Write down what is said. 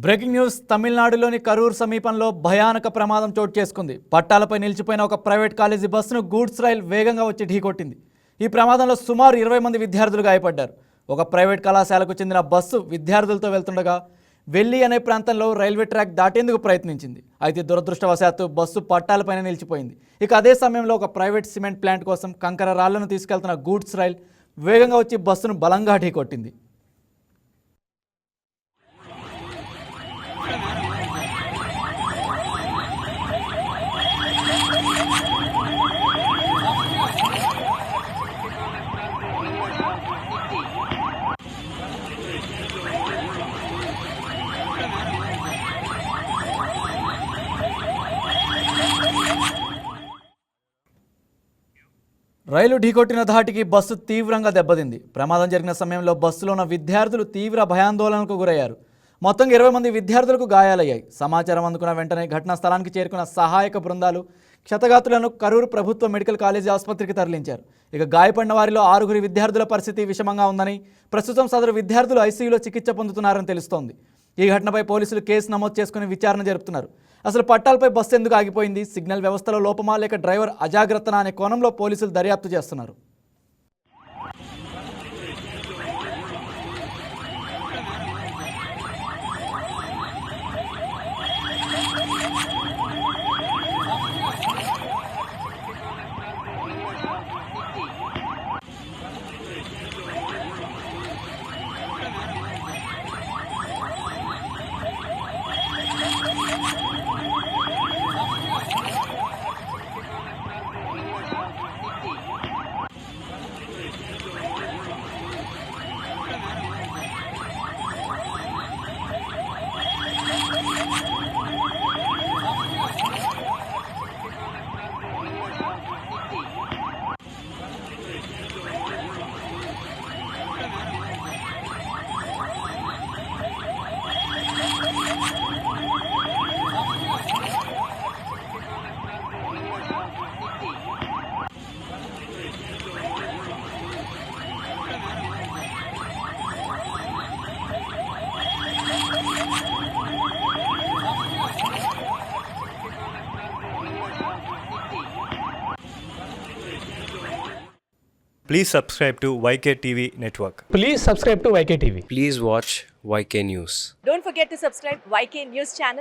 Breaking news. తమిళనాడులోని కరూర్ సమీపంలో భయానక ప్రమాదం చోటు చేసుకుంది. పట్టాలపై నిలిచిపోయిన ఒక ప్రైవేట్ కాలేజీ బస్సును గూడ్స్ రైల్ వేగంగా వచ్చి ఢీకొట్టింది. ఈ ప్రమాదంలో సుమారు 20 మంది విద్యార్థులు గాయపడ్డారు. ఒక ప్రైవేట్ కళాశాలకు చెందిన బస్సు విద్యార్థులతో వెళ్తుండగా వెల్లి అనే ప్రాంతంలో రైల్వే ట్రాక్ దాటేందుకు ప్రయత్నించింది. అయితే దురదృష్టవశాత్తు బస్సు పట్టాలపైన నిలిచిపోయింది. ఇక అదే సమయంలో ఒక ప్రైవేట్ సిమెంట్ ప్లాంట్ కోసం కంకర రాళ్లను తీసుకెళ్తున్న గూడ్స్ రైల్ వేగంగా వచ్చి బస్సును బలంగా ఢీకొట్టింది. రైలు ఢీకొట్టిన ధాటికి బస్సు తీవ్రంగా దెబ్బతింది. ప్రమాదం జరిగిన సమయంలో బస్సులో ఉన్న విద్యార్థులు తీవ్ర భయాందోళనకు గురయ్యారు. మొత్తం 20 మంది విద్యార్థులకు గాయాలయ్యాయి. సమాచారం అందుకున్న వెంటనే ఘటనా స్థలానికి చేరుకున్న సహాయక బృందాలు క్షతగాతులను కరూరు ప్రభుత్వ మెడికల్ కాలేజీ ఆసుపత్రికి తరలించారు. ఇక గాయపడిన వారిలో 6 విద్యార్థుల పరిస్థితి విషమంగా ఉందని, ప్రస్తుతం సదరు విద్యార్థులు ఐసీయూలో చికిత్స పొందుతున్నారని తెలుస్తోంది. ఈ ఘటనపై పోలీసులు కేసు నమోదు చేసుకుని విచారణ జరుపుతున్నారు. అసలు పట్టాలపై బస్సు ఎందుకు ఆగిపోయింది, సిగ్నల్ వ్యవస్థలో లోపమా లేక డ్రైవర్ అజాగ్రత్తనా అనే కోణంలో పోలీసులు దర్యాప్తు చేస్తున్నారు. Please subscribe to YK TV Network. Please subscribe to YK TV. Please watch YK News. Don't forget to subscribe YK News channel.